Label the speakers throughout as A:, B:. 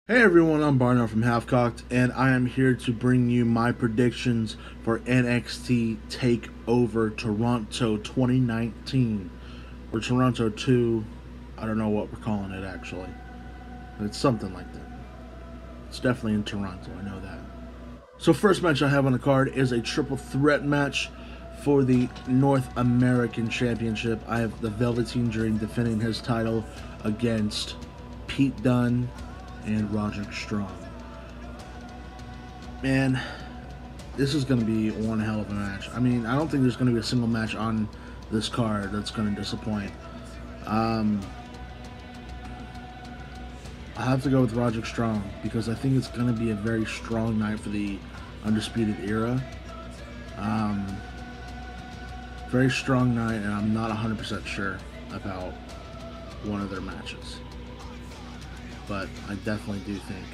A: Hey everyone, I'm Barno from Half-Cocked, and I am here to bring you my predictions for NXT TakeOver Toronto 2019. Or Toronto 2, I don't know what we're calling it actually. It's something like that. It's definitely in Toronto, I know that. So first match I have on the card is a triple threat match for the North American Championship. I have the Velveteen Dream defending his title against Pete Dunne and Roderick Strong. Man, this is going to be one hell of a match. I mean, I don't think there's going to be a single match on this card that's going to disappoint. I have to go with Roderick Strong because I think it's going to be a very strong night for the Undisputed Era. Very strong night, and I'm not 100% sure about one of their matches. But I definitely do think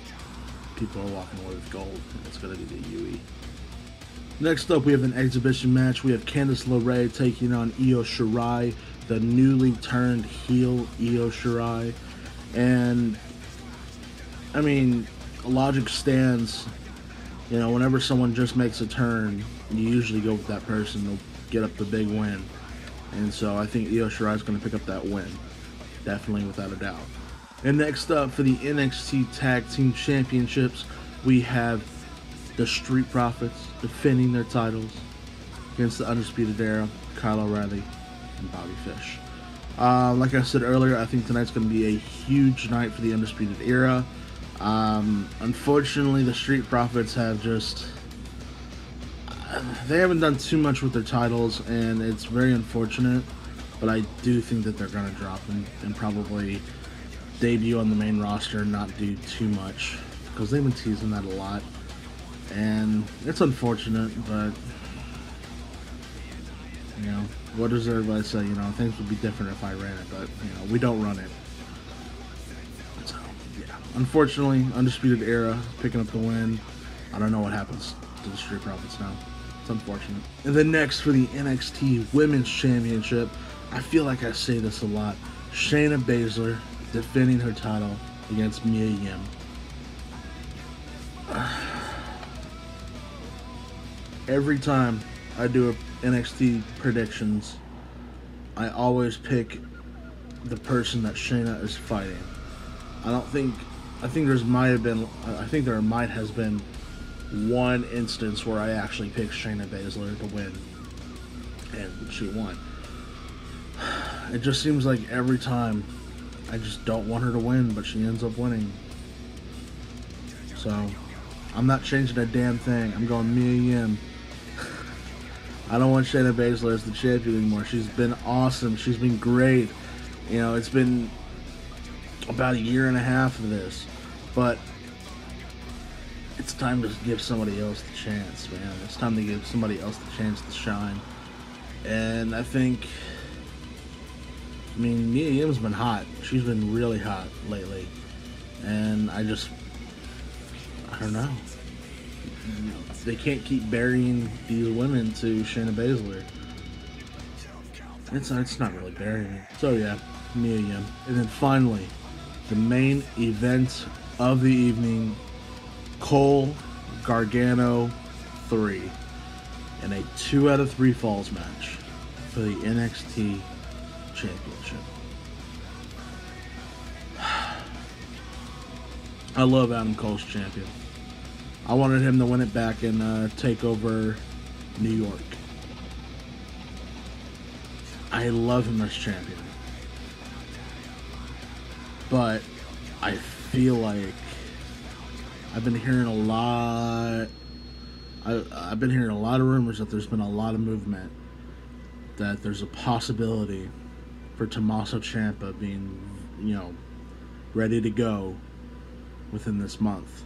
A: people are walking away with gold, and it's going to be the UE. Next up, we have an exhibition match. We have Candice LeRae taking on Io Shirai, the newly turned heel Io Shirai. And, I mean, logic stands, you know, whenever someone just makes a turn, you usually go with that person. They'll get up the big win. And so I think Io Shirai is going to pick up that win. Definitely, without a doubt. And next up, for the NXT Tag Team Championships, we have the Street Profits defending their titles against the Undisputed Era, Kyle O'Reilly and Bobby Fish. Like I said earlier, I think tonight's going to be a huge night for the Undisputed Era. Unfortunately, the Street Profits have they haven't done too much with their titles, and it's very unfortunate, but I do think that they're going to drop them and probably debut on the main roster and not do too much, because they've been teasing that a lot, and it's unfortunate, but you know, what does everybody say? You know, things would be different if I ran it, but you know, we don't run it. So yeah, unfortunately, Undisputed Era picking up the win. I don't know what happens to the Street Profits now. It's unfortunate. And then next, for the NXT Women's Championship, I feel like I say this a lot, Shayna Baszler defending her title against Mia Yim. Every time I do NXT predictions, I always pick the person that Shayna is fighting. I think there might have been one instance where I actually picked Shayna Baszler to win, and she won. It just seems like every time I just don't want her to win, but she ends up winning. So, I'm not changing a damn thing. I'm going Mia Yim. I don't want Shayna Baszler as the champion anymore. She's been awesome. She's been great. You know, it's been about a year and a half of this. But it's time to give somebody else the chance, man. It's time to give somebody else the chance to shine. And I think, I mean, Mia Yim's been hot. She's been really hot lately. And I don't know. They can't keep burying these women to Shayna Baszler. It's not really burying. So yeah, Mia Yim. And then finally, the main event of the evening, Cole Gargano 3 in a 2 out of 3 falls match for the NXT Championship. I love Adam Cole's champion. I wanted him to win it back in TakeOver New York. I love him as champion. But I feel like I've been hearing a lot. I've been hearing a lot of rumors that there's been a lot of movement. That there's a possibility for Tommaso Ciampa being, you know, ready to go within this month.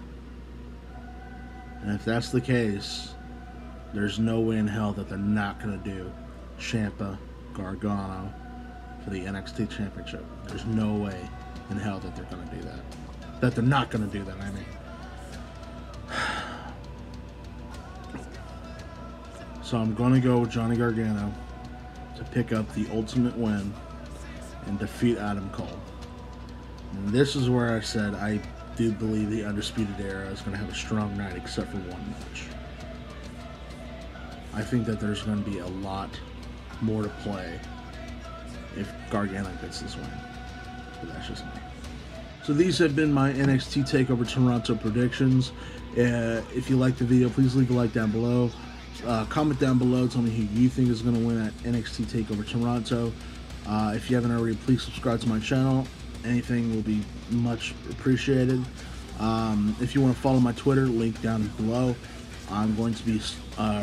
A: And if that's the case, there's no way in hell that they're not going to do Ciampa Gargano for the NXT Championship. There's no way in hell that they're going to do that. That they're not going to do that, I mean. So I'm going to go with Johnny Gargano to pick up the ultimate win and defeat Adam Cole. And this is where I said I do believe the Undisputed Era is going to have a strong night except for one match. I think that there's going to be a lot more to play if Gargano gets this win. But that's just me. So these have been my NXT TakeOver Toronto predictions. If you liked the video, please leave a like down below. Comment down below, tell me who you think is going to win at NXT TakeOver Toronto. If you haven't already, please subscribe to my channel. Anything will be much appreciated. If you want to follow my Twitter, link down below. I'm going to be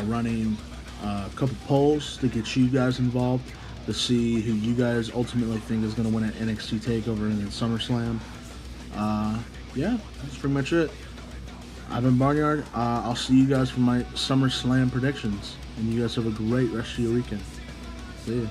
A: running a couple polls to get you guys involved to see who you guys ultimately think is going to win at NXT TakeOver and then SummerSlam. Yeah, that's pretty much it. I've been Barnyard. I'll see you guys for my SummerSlam predictions. And you guys have a great rest of your weekend. See ya.